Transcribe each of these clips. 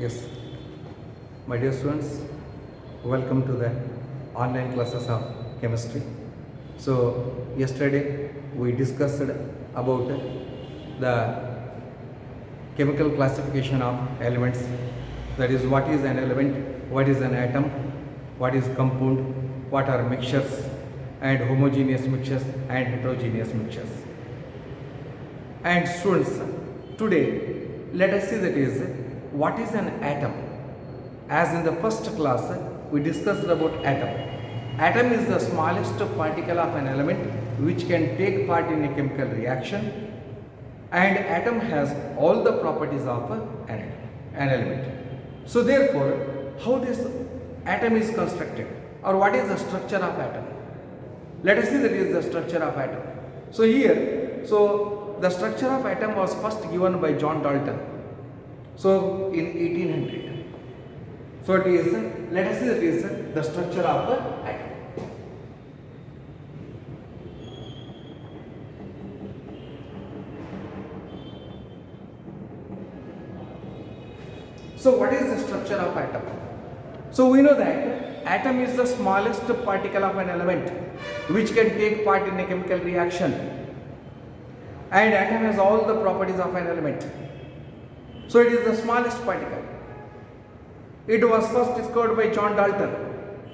Yes, my dear students, welcome to the online classes of chemistry. So, yesterday we discussed about the chemical classification of elements, that is, what is an element, what is an atom, what is compound, what are mixtures, and homogeneous mixtures and heterogeneous mixtures. And students, today let us see that is what is an atom. As in the first class we discussed about atom. Atom is the smallest particle of an element which can take part in a chemical reaction, and atom has all the properties of an element. So therefore, how this atom is constructed, or what is the structure of atom? Let us see that is the structure of atom. So here, the structure of atom was first given by John Dalton. So in 1800. So it is, let us see that is the structure of the atom. So what is the structure of atom? So we know that atom is the smallest particle of an element which can take part in a chemical reaction, and atom has all the properties of an element. So it is the smallest particle. It was first discovered by John Dalton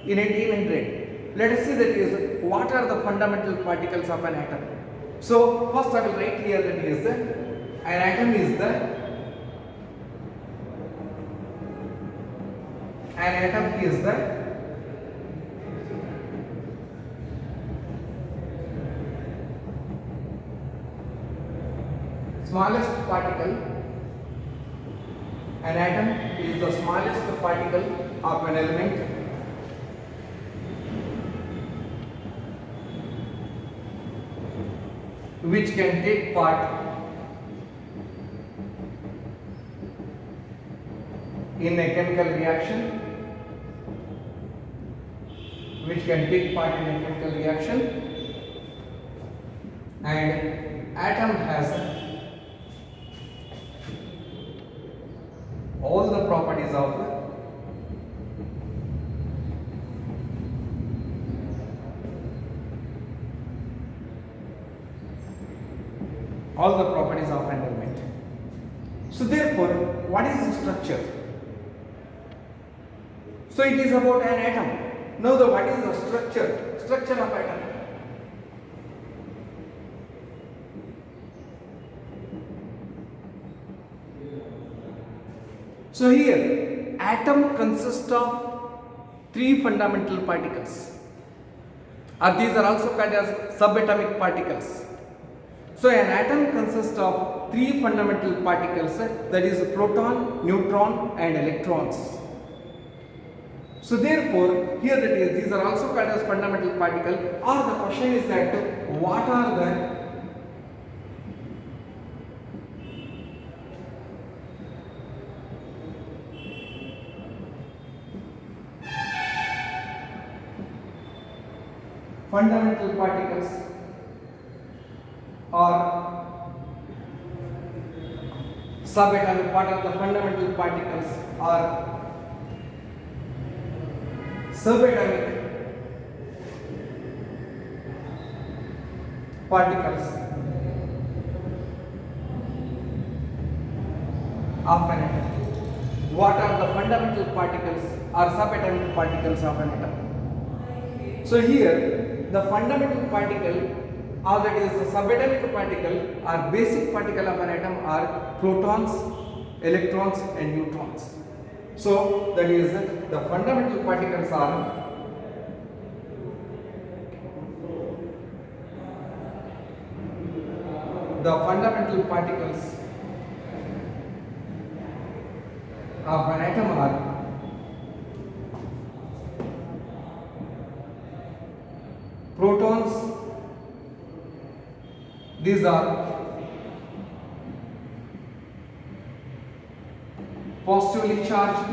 in 1800. Let us see that is what are the fundamental particles of an atom. So first I will write here that is an atom is the smallest particle. An atom is the smallest particle of an element which can take part in a chemical reaction, and atom has all the properties of an element. So therefore, what is the structure? So it is about an atom. Now what is the structure of atom? So here, atom consists of three fundamental particles, or these are also called as subatomic particles. So an atom consists of three fundamental particles, that is proton, neutron and electrons. So therefore, here that is, these are also called as fundamental particle, or the question is that what are the fundamental particles or subatomic, part of the fundamental particles or subatomic particles of an atom. What are the fundamental particles or subatomic particles of an atom? So here, the fundamental particle, or that is the subatomic particle or basic particle of an atom, are protons, electrons and neutrons. So that is the fundamental particles are of an atom are protons, these are positively charged.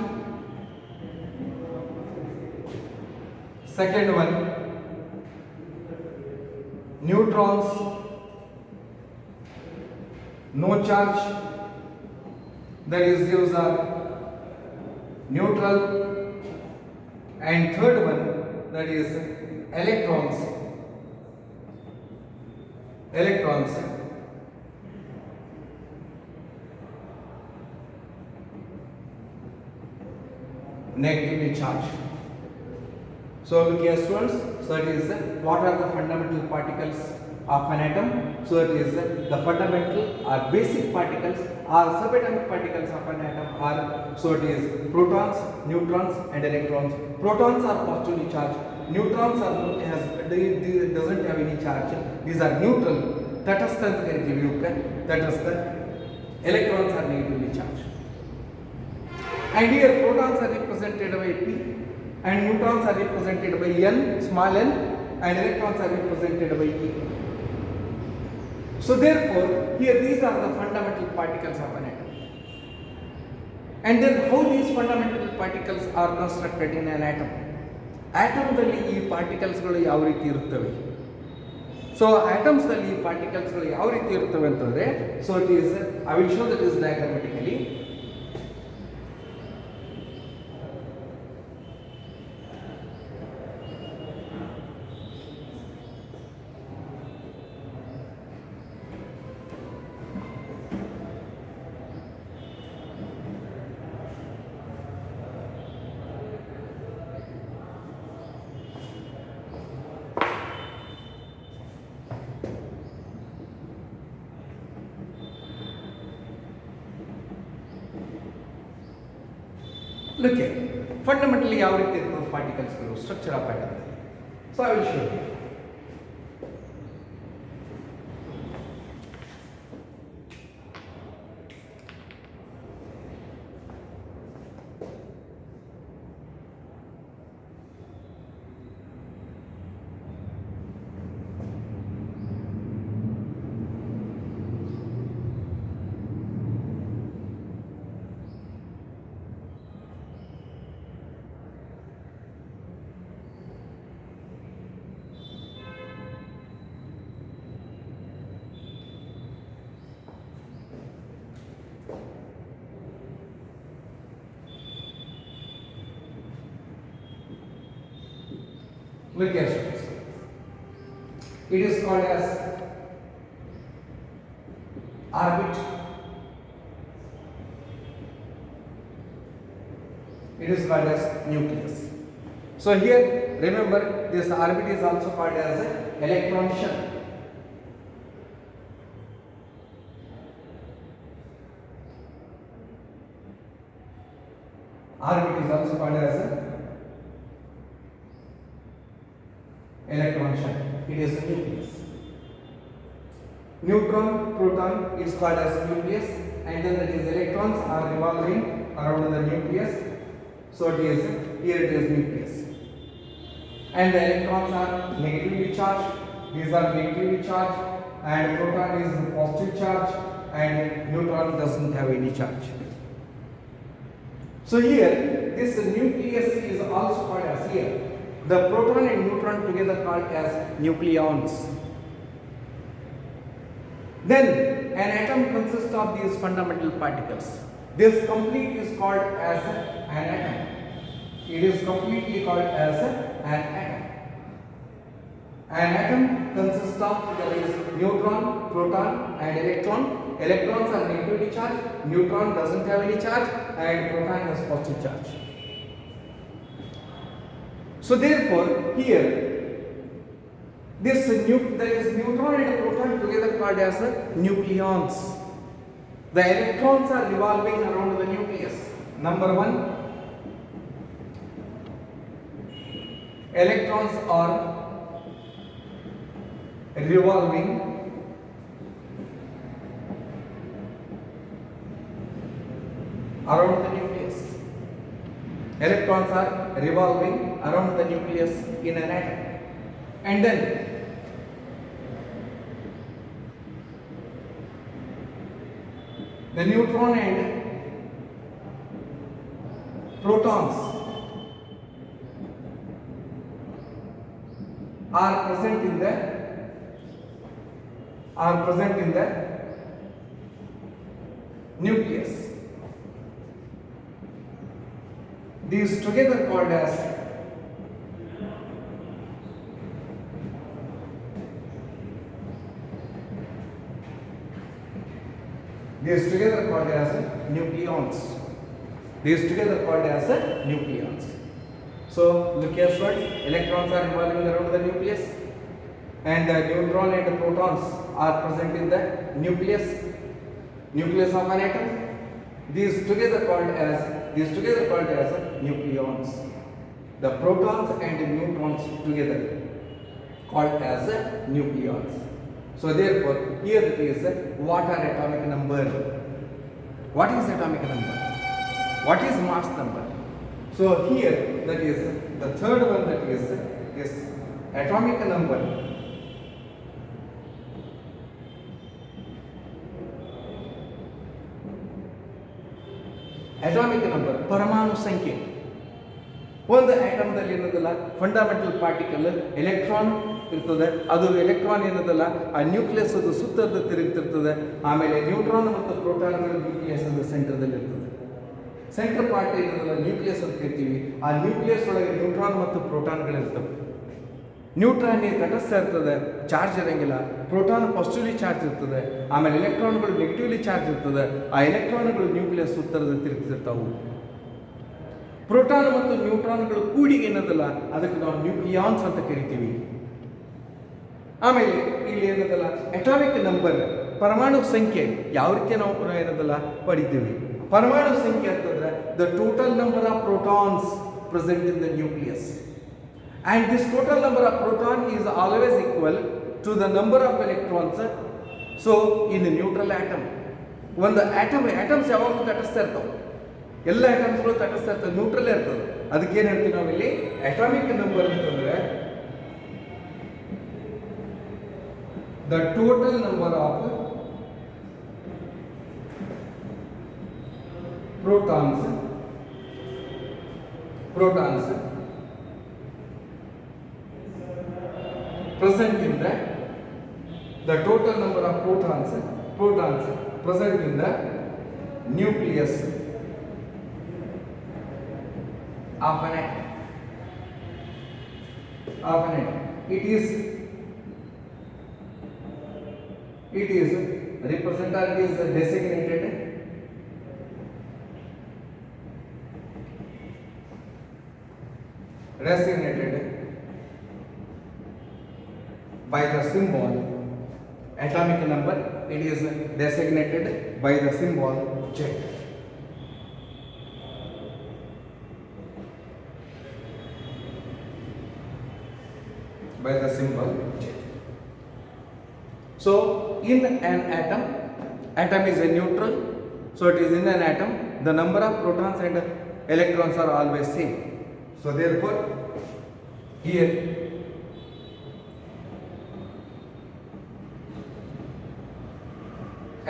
Second one, neutrons, no charge, that is those are neutral, and third one, that is electrons. Negatively charged. So look here students, so it is what are the fundamental particles of an atom? So it is the fundamental or basic particles or subatomic particles of an atom are, so it is protons, neutrons and electrons. Protons are positively charged, neutrons are they doesn't have any charge, these are neutral, tatastha ಅಂತ ಕರೀತೀವಿ ಇವಕ್ಕೆ, tatastha. Electrons are negatively charged. And here protons are represented by P and neutrons are represented by N, small n, and electrons are represented by E. So therefore, here these are the fundamental particles of an atom. And then how these fundamental particles are constructed in an atom? Atomದಲ್ಲಿ ಈ ಪಾರ್ಟಿಕಲ್ಸ್ಗಳು ಯಾವ ರೀತಿ ಇರುತ್ತವೆ? So ಆಟಮ್ಸ್ನಲ್ಲಿ ಈ ಪಾರ್ಟಿಕಲ್ಸ್ಗಳು ಯಾವ ರೀತಿ ಇರುತ್ತವೆ ಅಂತಂದ್ರೆ, so it is I will show that is diagrammatically. Look here, fundamentally ಯಾವ ರೀತಿ ಇರ್ತದೆ ಪಾರ್ಟಿಕಲ್ಸ್ಗಳು, structure of atom. So I will show you. Look here students, it is called as orbit, it is called as nucleus. So here remember this orbit is also called as electron shell. Orbit is also called as electron shell. It is a nucleus. Neutron, proton is called as nucleus, and then that is electrons are revolving around the nucleus. So it is here it is nucleus. And the electrons are negatively charged. These are negatively charged, and proton is positive charge, and neutron doesn't have any charge. So here this nucleus is also called as here. The proton and neutron together called as nucleons. Then an atom consists of these fundamental particles. This complete is called as an atom. It is completely called as an atom. An atom consists of, there is neutron, proton and electron. Electrons are negatively charged, neutron doesn't have any charge, and proton has positive charge. So therefore here there is neutron and proton together called as nucleons. The electrons are revolving around the nucleus. Number one, electrons are revolving around the nucleus. Electrons are revolving around the nucleus in an atom. And then the neutron and protons are present in the nucleus. These together called as nucleons. These together called as nucleons. So look here friends, electrons are revolving around the nucleus and the neutron and the protons are present in the nucleus of an atom. These together called as nucleons. The protons and the neutrons together called as nucleons. So therefore here it is what are atomic number. What is atomic number? What is mass number? So here that is the third one, that is this atomic number. Atomic number, ಪರಮಾಣು ಸಂಖ್ಯೆ. ಒಂದು ಆಟಮ್ದಲ್ಲಿ ಏನದಲ್ಲ fundamental particle electron ಇರ್ತದೆ. ಅದು electron ಏನದಲ್ಲ ಆ nucleus ಅದು ಸುತ್ತದ ತಿರುಗ್ತಿರ್ತದೆ. ಆಮೇಲೆ ನ್ಯೂಟ್ರಾನ್ ಮತ್ತು ಪ್ರೋಟಾನ್ಗಳು ನ್ಯೂಕ್ಲಿಯಸ್ ಅದು ಸೆಂಟರ್ದಲ್ಲಿ ಇರ್ತದೆ. ಸೆಂಟರ್ ಪಾರ್ಟ್ ಏನದಲ್ಲ ನ್ಯೂಕ್ಲಿಯಸ್ ಅಂತ ಕರಿತೀವಿ. ಆ ನ್ಯೂಕ್ಲಿಯಸ್ ಒಳಗೆ ನ್ಯೂಟ್ರಾನ್ ಮತ್ತು ಪ್ರೋಟಾನ್ಗಳು ಇರ್ತವೆ. ನ್ಯೂಟ್ರಾನ್ ತಟಸ್ಥ ಇರ್ತದೆ, ಚಾರ್ಜ್ ಇರಂಗಿಲ್ಲ. ಪ್ರೋಟಾನ್ ಪಾಸಿಟಿವ್ಲಿ ಚಾರ್ಜ್ ಇರ್ತದೆ. ಆಮೇಲೆ ಎಲೆಕ್ಟ್ರಾನ್ಗಳು ನೆಗೆಟಿವ್ಲಿ ಚಾರ್ಜ್ ಇರ್ತದೆ. ಆ ಎಲೆಕ್ಟ್ರಾನ್ಗಳು ನ್ಯೂಕ್ಲಿಯಸ್ ಉತ್ತರದ ತಿರುಗ್ತಿರ್ತಾವು. ಪ್ರೋಟಾನ್ ಮತ್ತು ನ್ಯೂಟ್ರಾನ್ಗಳು ಕೂಡಿಗೆ ಏನದಲ್ಲ ಅದಕ್ಕೆ ನಾವು ನ್ಯೂಕ್ಲಿಯಾನ್ಸ್ ಅಂತ ಕರಿತೀವಿ. ಆಮೇಲೆ ಇಲ್ಲಿ ಏನದಲ್ಲ ಅಟಾಮಿಕ್ ನಂಬರ್, ಪರಮಾಣು ಸಂಖ್ಯೆ ಯಾವ ರೀತಿ ನಾವು ಏನದಲ್ಲ ಪಡಿತೀವಿ. ಪರಮಾಣು ಸಂಖ್ಯೆ ಅಂತಂದ್ರೆ the total number of protons present in the nucleus. And this total number of proton is always equal to the number of electrons. So in a neutral atom, ಒಂದು atoms ಯಾವಾಗಲೂ ತಟಸ್ಥ ಇರ್ತಾವೆ. ಎಲ್ಲ ಆಟಮ್ಸ್ಗಳು ತಟಸ್ಥ ಇರ್ತವೆ, ನ್ಯೂಟ್ರಲ್ ಇರ್ತದೆ. ಅದಕ್ಕೇನು ಹೇಳ್ತೀವಿ ನಾವು ಇಲ್ಲಿ ಅಟಾಮಿಕ್ ನಂಬರ್ ಅಂತಂದ್ರೆ the total number of protons present in the total number of protons present in the nucleus of an atom. It is represented, it is designated by the symbol atomic number. It is designated by the symbol Z. By the symbol Z. So in an atom is a neutral. So it is in an atom, the number of protons and electrons are always same. So therefore here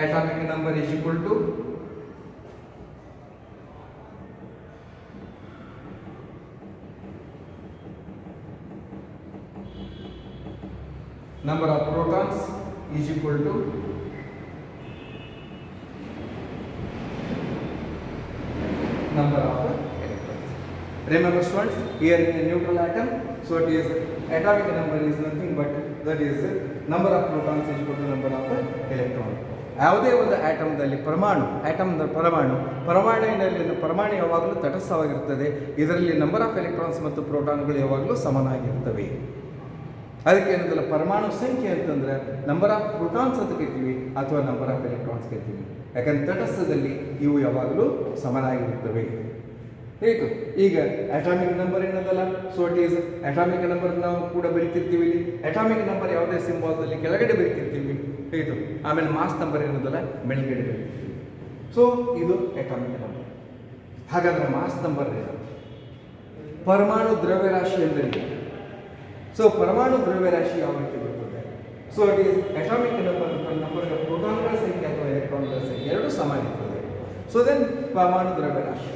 atomic number is equal to number of protons is equal to number of electrons. Remember students, here in a neutral atom, so it is atomic number is nothing but that is number of protons is equal to number of electrons. ಯಾವುದೇ ಒಂದು ಆಟಮ್ದಲ್ಲಿ ಪರಮಾಣು ಯಾವಾಗಲೂ ತಟಸ್ಥವಾಗಿರುತ್ತದೆ. ಇದರಲ್ಲಿ number of electrons ಮತ್ತು ಪ್ರೋಟಾನ್ಗಳು ಯಾವಾಗಲೂ ಸಮನಾಗಿರ್ತವೆ. ಅದಕ್ಕೆ ಏನಂತಲ್ಲ ಪರಮಾಣು ಸಂಖ್ಯೆ ಅಂತಂದ್ರೆ ನಂಬರ್ ಆಫ್ ಪ್ರೋಟಾನ್ಸ್ ಅಂತ ಕರಿತೀವಿ ಅಥವಾ ನಂಬರ್ ಆಫ್ ಎಲೆಕ್ಟ್ರಾನ್ಸ್ ಕರಿತೀವಿ. ಯಾಕಂದ್ರೆ ತಟಸ್ಥದಲ್ಲಿ ಇವು ಯಾವಾಗಲೂ ಸಮನಾಗಿರುತ್ತವೆ. ಹೇಗೆ ಈಗ ಅಟಾಮಿಕ್ ನಂಬರ್ ಏನದಲ್ಲ, so it is atomic number ನಾವು ಕೂಡ ಬರೀತಿರ್ತೀವಿ. ಇಲ್ಲಿ ಅಟಾಮಿಕ್ ನಂಬರ್ ಯಾವುದೇ ಸಿಂಬಾಲ್ದಲ್ಲಿ ಕೆಳಗಡೆ ಬರೀತಿರ್ತೀವಿ. ಹೇಗೆ ಆಮೇಲೆ ಮಾಸ್ ನಂಬರ್ ಏನದಲ್ಲ ಮೇಲ್ಗಡೆ ಬರೀತಿರ್ತೀವಿ. ಸೊ ಇದು ಅಟಾಮಿಕ್ ನಂಬರ್. ಹಾಗಾದ್ರೆ ಮಾಸ್ ನಂಬರ್ ಏನು? ಪರಮಾಣು ದ್ರವ್ಯರಾಶಿ ಎಂದರೆ ಸೊ ಪರಮಾಣು ದ್ರವ್ಯರಾಶಿ ಯಾವ ರೀತಿ ಬರ್ತದೆ? So it is atomic number ಪ್ರೋಟಾನ್ಗಳ ಸಂಖ್ಯೆ ಅಥವಾ ಎಲೆಕ್ಟ್ರಾನ್ಗಳ ಸಂಖ್ಯೆ ಎರಡೂ ಸಮಾನ ಇರ್ತದೆ. ಸೊ ದೆನ್ ಪರಮಾಣು ದ್ರವ್ಯರಾಶಿ.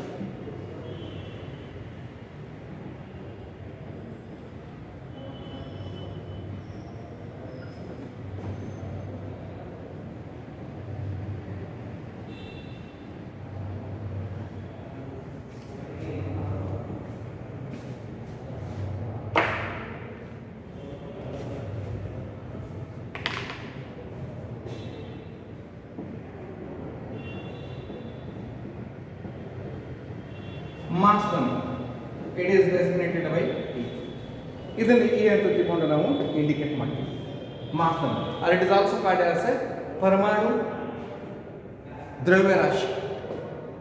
Mass number. It is designated by E. ಇದನ್ನು ಇ ಅಂತ ತಿಳ್ಕೊಂಡು ನಾವು ಇಂಡಿಕೇಟ್ ಮಾಡ್ತೀವಿ mass number. Or it is also called as a ಪರಮಾಣು ದ್ರವ್ಯರಾಶಿ.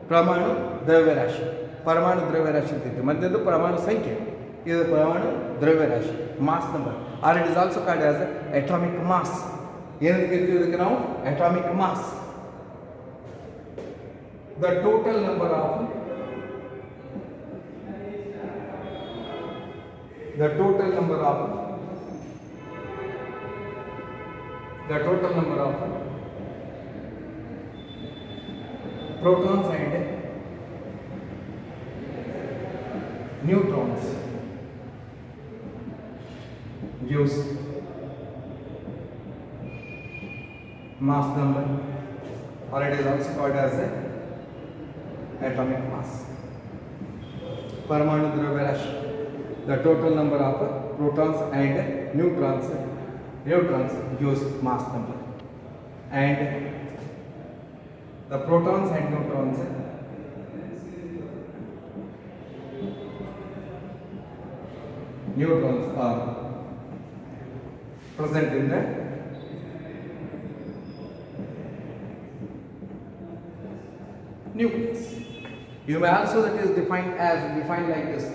ಪರಮಾಣು ದ್ರವ್ಯರಾಶಿ, ಪರಮಾಣು ದ್ರವ್ಯರಾಶಿ ಅಂತಿತ್ತು. ಮಧ್ಯದ್ದು ಪರಮಾಣು ಸಂಖ್ಯೆ, ಇದು ಪರಮಾಣು ದ್ರವ್ಯರಾಶಿ, mass number. Or it is also called as atomic mass. ಏನಂತ ಕರಿತೀವಿ ಇದಕ್ಕೆ ನಾವು? Atomic mass. The total number of protons and neutrons gives mass number, or it is also called as a atomic mass. Paramanu Dravya-rashi, the total number of protons and neutrons gives mass number, and the protons and neutrons are present in the nucleus. You may also that is defined like this: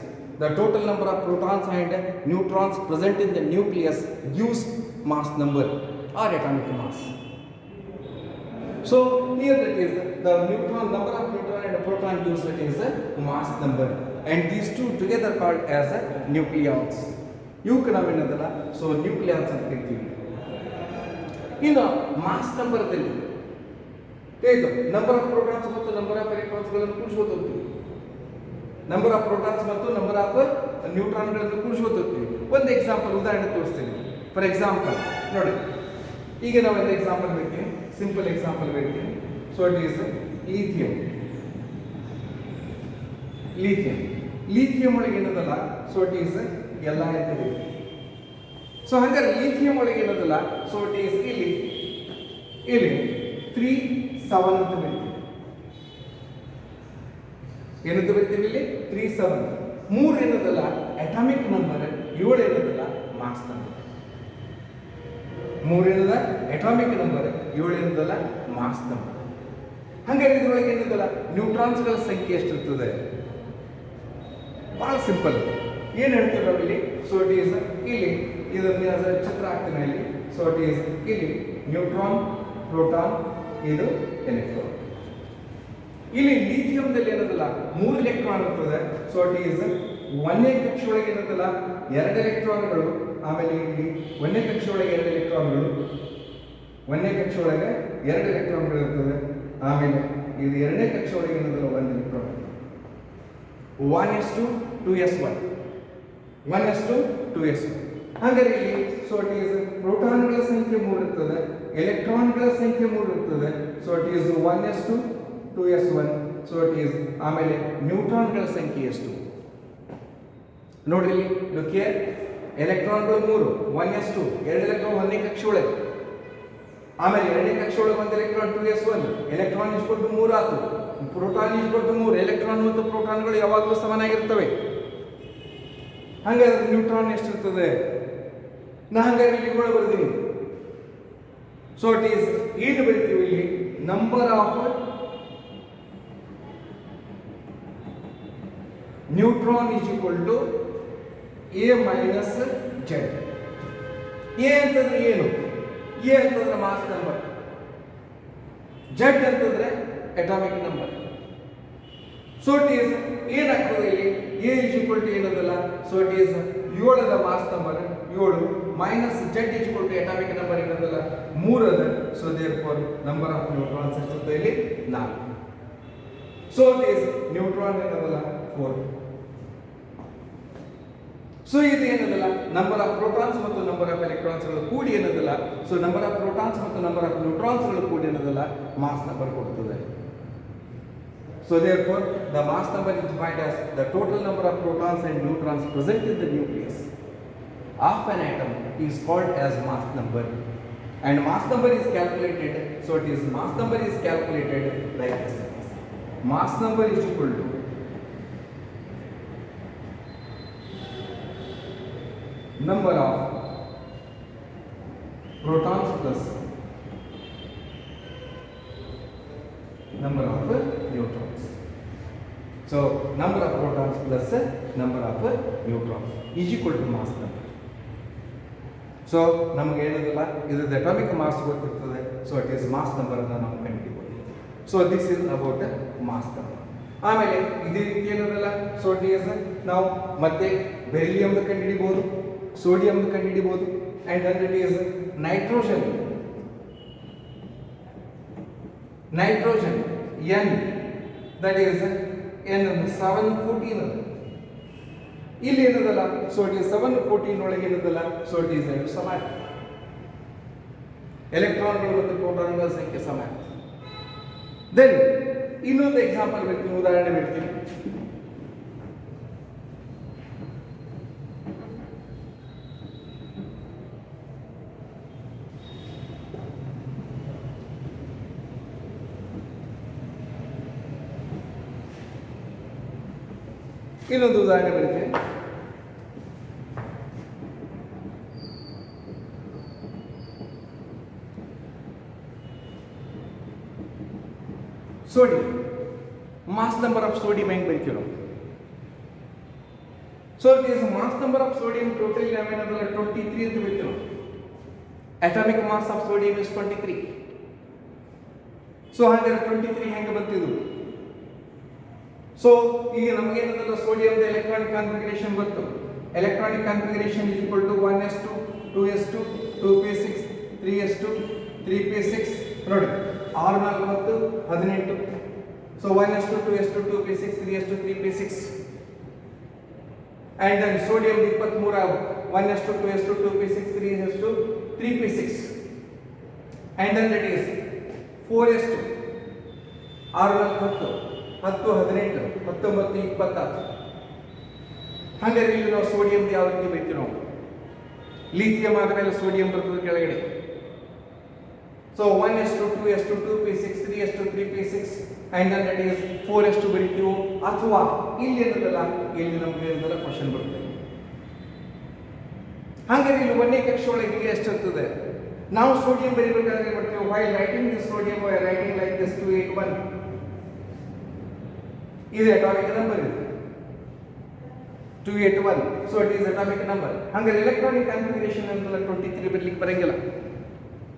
the total number of protons and neutrons present in the nucleus gives mass number or atomic mass. So here that is the number of neutron and proton gives that is a mass number, and these two together called as a nucleons. ಇವಕ್ಕೆ ನಾವೇನದಲ್ಲ so nucleons ಅಂತ ಕರಿತೀವಿ. ಇನ್ನು mass ನಂಬರ್ದಲ್ಲಿ ಇದು number of protons ಮತ್ತು number of ಎಲೆಕ್ಟ್ರಾನ್ಸ್ಗಳನ್ನು ಕೂಡಿಸ್ಕೊತ ಹೋಗ್ತೀವಿ. Number of protons ಮತ್ತು number of ನ್ಯೂಟ್ರಾನ್ಗಳನ್ನು ಕೂಡಿಸ್ಕೊತ ಹೋಗ್ತೀವಿ. ಒಂದು ಎಕ್ಸಾಂಪಲ್ ಉದಾಹರಣೆ ತೋರಿಸ್ತೀನಿ. ಫಾರ್ ಎಕ್ಸಾಂಪಲ್ ನೋಡಿ, ಈಗ ನಾವು ಒಂದು ಎಕ್ಸಾಂಪಲ್ ಬರ್ತೀನಿ, ಸಿಂಪಲ್ ಎಕ್ಸಾಂಪಲ್ ಬರ್ತೀನಿ. ಸೊ ಇಟ್ ಈಸ್ ಲಿಥಿಯಂ ಒಳಗೆ ಏನದಲ್ಲ, ಸೊ ಇಟ್ ಈಸ್ ಎಲ್ಲ ಅಂತ ಹೇಳ್ತೀವಿ. ಸೊ ಹಾಗಾದ್ರೆ ಲಿಥಿಯಂ ಒಳಗೆ ಏನದಲ್ಲ, ಸೊ ಇಟ್ ಈಸ್ ಇಲ್ಲಿ 3,7 ಅಂತ ಬರೀತೀವಿ. ಏನಂತ ಬರೀತೀವಿ ಇಲ್ಲಿ? 3,7. 3 ಏನದಲ್ಲ ಅಟಾಮಿಕ್ ನಂಬರ್, 7 ಏನದಲ್ಲ ಮಾಸ್ ನಂಬರ್. 3 ಏನದ ಅಟಾಮಿಕ್ ನಂಬರ್, 7 ಏನದಲ್ಲ ಮಾಸ್ ನಂಬರ್. ಹಾಗಾದ್ರೆ ಇದ್ರೊಳಗೆ ಏನದಲ್ಲ ನ್ಯೂಟ್ರಾನ್ಸ್ಗಳ ಸಂಖ್ಯೆ ಎಷ್ಟಿರ್ತದೆ? ಬಹಳ ಸಿಂಪಲ್. ಏನು ಹೇಳ್ತೀವಿ ನಾವು ಇಲ್ಲಿ? ಸೊ ಇಟ್ ಈಸ್ ಇಲ್ಲಿ ಇದನ್ನ ಚಿತ್ರ ಹಾಕ್ತೀನಿ ಇಲ್ಲಿ. ಸೊ ಇಟ್ ಈಸ್ ಇಲ್ಲಿ ನ್ಯೂಟ್ರಾನ್, ಪ್ರೋಟಾನ್, ಇದು ಎಲೆಕ್ಟ್ರಾನ್. ಇಲ್ಲಿ ಲಿಥಿಯಂದಲ್ಲಿ ಏನದಲ್ಲ 3 ಎಲೆಕ್ಟ್ರಾನ್ ಇರ್ತದೆ. ಸೊ ಇಟ್ ಈಸ್ 1ನೇ ಕಕ್ಷೆ ಒಳಗೆ ಏನದಲ್ಲ 2 ಎಲೆಕ್ಟ್ರಾನ್ಗಳು, ಆಮೇಲೆ ಇಲ್ಲಿ 1ನೇ ಕಕ್ಷೆ ಒಳಗೆ 2 ಎಲೆಕ್ಟ್ರಾನ್ಗಳು, 1ನೇ ಕಕ್ಷೆ ಒಳಗೆ 2 ಎಲೆಕ್ಟ್ರಾನ್ಗಳು ಇರ್ತದೆ. ಆಮೇಲೆ ಇದು 2ನೇ ಕಕ್ಷೆ ಒಳಗೆ ಏನದಲ್ಲ 1 ಎಲೆಕ್ಟ್ರಾನ್. 1s2 2s1. ಹಾಗಾದ್ರೆ ಇಲ್ಲಿ ಸೊ ಇಟ್ ಈಸ್ ಪ್ರೋಟಾನ್ಗಳ ಸಂಖ್ಯೆ 3 ಇರ್ತದೆ, ಎಲೆಕ್ಟ್ರಾನ್ಗಳ ಸಂಖ್ಯೆ 3 ಇರ್ತದೆ. So it is 1s2 2s1. So it is ಆಮೇಲೆ ನ್ಯೂಟ್ರಾನ್ಗಳ ಸಂಖ್ಯೆ ಎಷ್ಟು ನೋಡ್ರಿ. ಲುಕ್ ಹಿಯರ್, ಎಲೆಕ್ಟ್ರಾನ್ಗಳು 3, 1s2, 2 ಎಲೆಕ್ಟ್ರಾನ್ 1ನೇ ಕಕ್ಷೆ ಒಳಗೆ, ಆಮೇಲೆ 2ನೇ ಕಕ್ಷೆ ಒಳಗೆ 1 ಎಲೆಕ್ಟ್ರಾನ್ 2s1. ಎಲೆಕ್ಟ್ರಾನ್ ಇಸ್ಕೊಟ್ಟು 3 ಆಯ್ತು, ಪ್ರೋಟಾನ್ ಇಸ್ಕೊಟ್ಟು 3. ಎಲೆಕ್ಟ್ರಾನ್ ಮತ್ತು ಪ್ರೋಟಾನ್ಗಳು ಯಾವಾಗಲೂ ಸಮನಾಗಿರ್ತವೆ. ಹಾಗಾದ್ರೆ ನ್ಯೂಟ್ರಾನ್ ಎಷ್ಟಿರ್ತದೆ? ನಾ ಹಂಗಾದ್ರೆ ಇಲ್ಲಿ ಕೂಡ ಬರ್ತೀನಿ. ಸೊ ಇಟ್ ಈಸ್ ಏನು ಬರೀತೀವಿ ಇಲ್ಲಿ? Number of neutron is equal to A minus Z. A ಅಂತಂದ್ರೆ ಏನು? ಎ ಅಂತಂದ್ರೆ ಮಾಸ್ ನಂಬರ್, ಜೆಡ್ ಅಂತಂದ್ರೆ atomic number. So it is ಏನಾಗ್ತದೆ ಇಲ್ಲಿ? ಎ ಈಸ್ ಈಕ್ವಲ್ ಟು ಏನದಲ್ಲ, so it is 7 mass number, 7 minus Z is equal to atomic number ಏನದಲ್ಲ 3 ಅದ. So therefore number of neutrons ಎಷ್ಟಿರ್ತದೆ ಇಲ್ಲಿ? 4. So it is neutron ಏನದಲ್ಲ 4. So ಇದು ಏನದಲ್ಲ ನಂಬರ್ ಆಫ್ ಪ್ರೋಟಾನ್ಸ್ ಮತ್ತು ನಂಬರ್ ಆಫ್ ಎಲೆಕ್ಟ್ರಾನ್ಸ್ಗಳು ಕೂಡಿ ಏನದಲ್ಲ, ಸೊ ನಂಬರ್ ಆಫ್ ಪ್ರೋಟಾನ್ಸ್ ಮತ್ತು ನಂಬರ್ ಆಫ್ ನ್ಯೂಟ್ರಾನ್ಸ್ಗಳು ಕೂಡಿ ಏನದಲ್ಲ ಮಾಸ್ ನಂಬರ್ ಕೊಡ್ತದೆ. So therefore, the mass number is defined as the total number of protons and neutrons present in the nucleus of an atom is called as mass number, and mass number is calculated. So it is mass number is calculated like this: mass number is equal to number of protons plus number of neutrons. So number of protons plus number of neutrons is equal to mass number. So ನಮಗೆ ಏನಿಲ್ಲ ಇದ್ರದ್ದು atomic mass ಗೊತ್ತಿರ್ತದೆ. So it is mass number ಅನ್ನು ನಾವು ಕಂಡುಹಿಡಿಯಬಹುದು. So this is about mass number. ಆಮೇಲೆ ಇದೇ ರೀತಿ ಏನದಲ್ಲ, ಸೊ ಇಟ್ ಈಸ್ ನಾವು ಮತ್ತೆ ಬೆರಿಲಿಯಮ್ದು ಕಂಡುಹಿಡಿಬಹುದು, ಸೋಡಿಯಂದು ಕಂಡುಹಿಡಿಬಹುದು, and that it is nitrogen N, that is N 714 ಅದು ಇಲ್ಲಿ ಏನದಲ್ಲ, ಸೊ ಇಟ್ ಈಸ್ 714 ಒಳಗೆ ಏನದಲ್ಲ, ಸೊ ಇಟ್ ಈಸ್ ಎರಡು ಸಮಾನ, ಎಲೆಕ್ಟ್ರಾನ್ಗಳು ಮತ್ತು ಪ್ರೋಟಾನ್ಗಳ ಸಂಖ್ಯೆ ಸಮಾನ. ದೆನ್ ಇನ್ನೊಂದು ಎಕ್ಸಾಂಪಲ್ ಬರ್ತೀನಿ, ಉದಾಹರಣೆ ಬರ್ತೀನಿ. ಇನ್ನೊಂದು ಉದಾಹರಣೆ ಬರುತ್ತೆ. Sodium, mass number of sodium ಹೆಂಗ್ ಬರೀತೀವಿ ನಾವು? So it is mass number of sodium total ನಾವೇನದಲ್ಲ 23 ಅಂತ ಬರೀತೀವಿ ನಾವು. Atomic mass of sodium is 23. So ಹಾಗಾದ್ರೆ 23 ಹೆಂಗೆ ಬರ್ತಿದ್ವು? ಸೊ ಈಗ ನಮಗೇನದಲ್ಲ, ಸೋಡಿಯಂದ ಎಲೆಕ್ಟ್ರಾನಿಕ್ ಕಾನ್ಫಿಗರೇಷನ್ ಗೊತ್ತು. Electronic configuration is equal to 1s2 2s2 2p6 3s2 3p6. ನೋಡಿ 6 4 10 18. So 1s2 2s2 2p6 3s2 3p6. and then sodium 23 1s2 2s2 2p6 3s2 3p6. and then that is 4s2 6 4 10 10 18 19 20. ಹಾಗಾದ್ರೆ ಇಲ್ಲಿ ನಾವು sodium ಯಾವ ರೀತಿ ಬರೀತೀವಿ ನಾವು? Lithium ಆದಮೇಲೆ sodium ಬರ್ತದೆ ಕೆಳಗಡೆ. So 1s2 2s2 2p6 3s2 3p6 and then that is 4s2 ಬರೀತೀವಿ. ಅಥವಾ ಇಲ್ಲಿ ಏನದಲ್ಲ, ಇಲ್ಲಿ ನಮ್ಗೆ ಏನದಲ್ಲ ಕ್ವಶನ್ ಬರ್ತದೆ. ಹಾಗಾದ್ರೆ ಇಲ್ಲಿ ಒಂದೇ ಕಕ್ಷೆ ಒಳಗೆ ಎಷ್ಟು ಇರ್ತದೆ? ನಾವು ಸೋಡಿಯಂ ಬರೀಬೇಕಾದ್ರೆ ಏನು ಮಾಡ್ತೀವಿ? while writing this sodium we are writing like this 281. ಇದು ಅಟಾಮಿಕ್ ನಂಬರ್, ಇದು 281. So it is atomic number. ಹಂಗಾರೆ ಎಲೆಕ್ಟ್ರಾನಿಕ್ ಕಾನ್ಫಿಗರೇಷನ್ ಅಂತಲ್ಲ 23 ಬರ್ಲಿಕ್ಕೆ ಬರಂಗಿಲ್ಲ.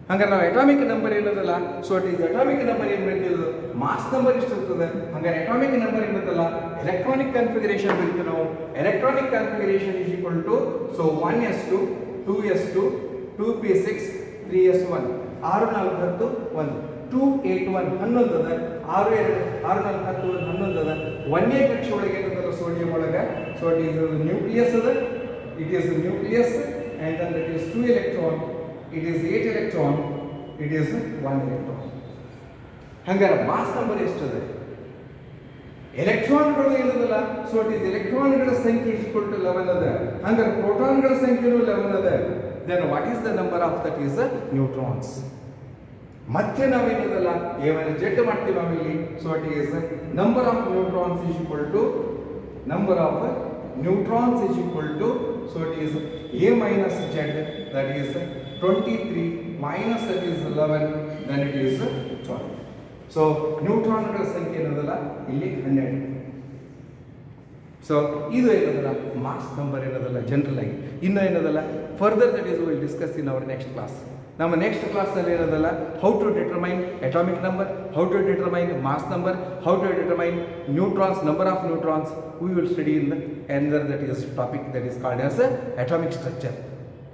ಹಂಗಾರೆ ನಾವು ಅಟಾಮಿಕ್ ನಂಬರ್ ಏನದಲ್ಲ, so it is atomic number ಏನು ಬರೀತಿರೋದು? ಮಾಸ್ ನಂಬರ್ ಇಷ್ಟು ಇರ್ತದೆ. ಹಂಗಾರೆ ಅಟಾಮಿಕ್ ನಂಬರ್ ಏನದಲ್ಲ, ಎಲೆಕ್ಟ್ರಾನಿಕ್ ಕಾನ್ಫಿಗರೇಷನ್ ಬರೀತೀವಿ ನಾವು. Electronic configuration is equal to, so 1s2 2s2 2p6 3s1 6 4 10 1 281 11 ಅದ. 6 4 10 11 ಅದ. ಒಂದೇ ಕಕ್ಷೆ ಒಳಗೆ ಏನಂತಲ್ಲ ಸೋಡಿಯಂ ಒಳಗೆ, ಸೊ ಇಟ್ ಈಸ್ ನ್ಯೂಕ್ಲಿಯಸ್ ಅದ. It is nucleus and then it is 2 electron, it is 8 electron, it is 1 electron. ಹಂಗಾರೆ ಮಾಸ್ ನಂಬರ್ ಎಷ್ಟದೆ? ಎಲೆಕ್ಟ್ರಾನ್ಗಳು ಏನದಲ್ಲ, ಸೊ ಇಟ್ ಈಸ್ ಎಲೆಕ್ಟ್ರಾನ್ಗಳ ಸಂಖ್ಯೆ ಇಸ್ ಈಕ್ವಲ್ ಟು 11 ಅದ. ಹಂಗಾರೆ ಪ್ರೋಟಾನ್ಗಳ ಸಂಖ್ಯೆನೂ 11 ಅದ. Then what is the number of that is neutrons? ಮತ್ತೆ ನಾವೇನದಲ್ಲ ಏವನ್ನ ಜೆಡ್ ಮಾಡ್ತೀವಿ ನಾವಿಲ್ಲಿ. So it is number of neutrons is equal to number of neutrons is equal to, so it is a minus z, that is 23 minus that is 11, then it is 12. So ನ್ಯೂಟ್ರಾನ್ಗಳ ಸಂಖ್ಯೆ ಏನದಲ್ಲ ಇಲ್ಲಿ 12. So ಇದು ಏನದಲ್ಲ mass number ಏನದಲ್ಲ general ಆಗಿ. ಇನ್ನು ಏನದಲ್ಲ further that is will discuss in our next class. ನಮ್ಮ ನೆಕ್ಸ್ಟ್ ಕ್ಲಾಸ್ನಲ್ಲಿ ಏನದಲ್ಲ how to determine atomic number, how to determine mass number, how to determine neutrons, number of neutrons. We will study in another that is topic that is called as atomic structure.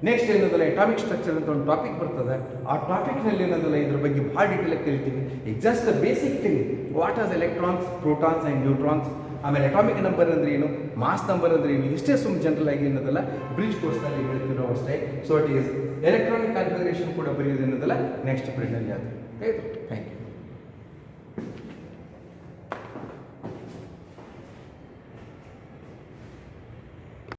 Next ಏನದಲ್ಲ atomic structure ಅಂತ ಒಂದು topic ಬರ್ತದೆ. ಆ ಟಾಪಿಕ್ನಲ್ಲಿ ಏನದಲ್ಲ ಇದ್ರ ಬಗ್ಗೆ ಭಾಳ detail ಆಗಿ ಕಲಿತೀವಿ. Just basic thing, what as electrons, protons and neutrons. ಆಮೇಲೆ ಅಟಾಮಿಕ್ ನಂಬರ್ ಅಂದ್ರೆ ಏನು, ಮಾಸ್ ನಂಬರ್ ಅಂದ್ರೆ ಏನು, ಇಷ್ಟೇ ಜನರಲ್ ಆಗಿ ಏನದಲ್ಲ ಬ್ರಿಡ್ಜ್ ಕೋರ್ಸ್ನಲ್ಲಿ ಹೇಳ್ತೀವಿ ನಾವು ಅಷ್ಟೇ. So it is electronic configuration ಕೂಡ ಬರೆಯೋದು ಏನದಲ್ಲ ನೆಕ್ಸ್ಟ್ ಪೀರಿಯಡ್ನಲ್ಲಿ ಆಗುತ್ತೆ. Thank you.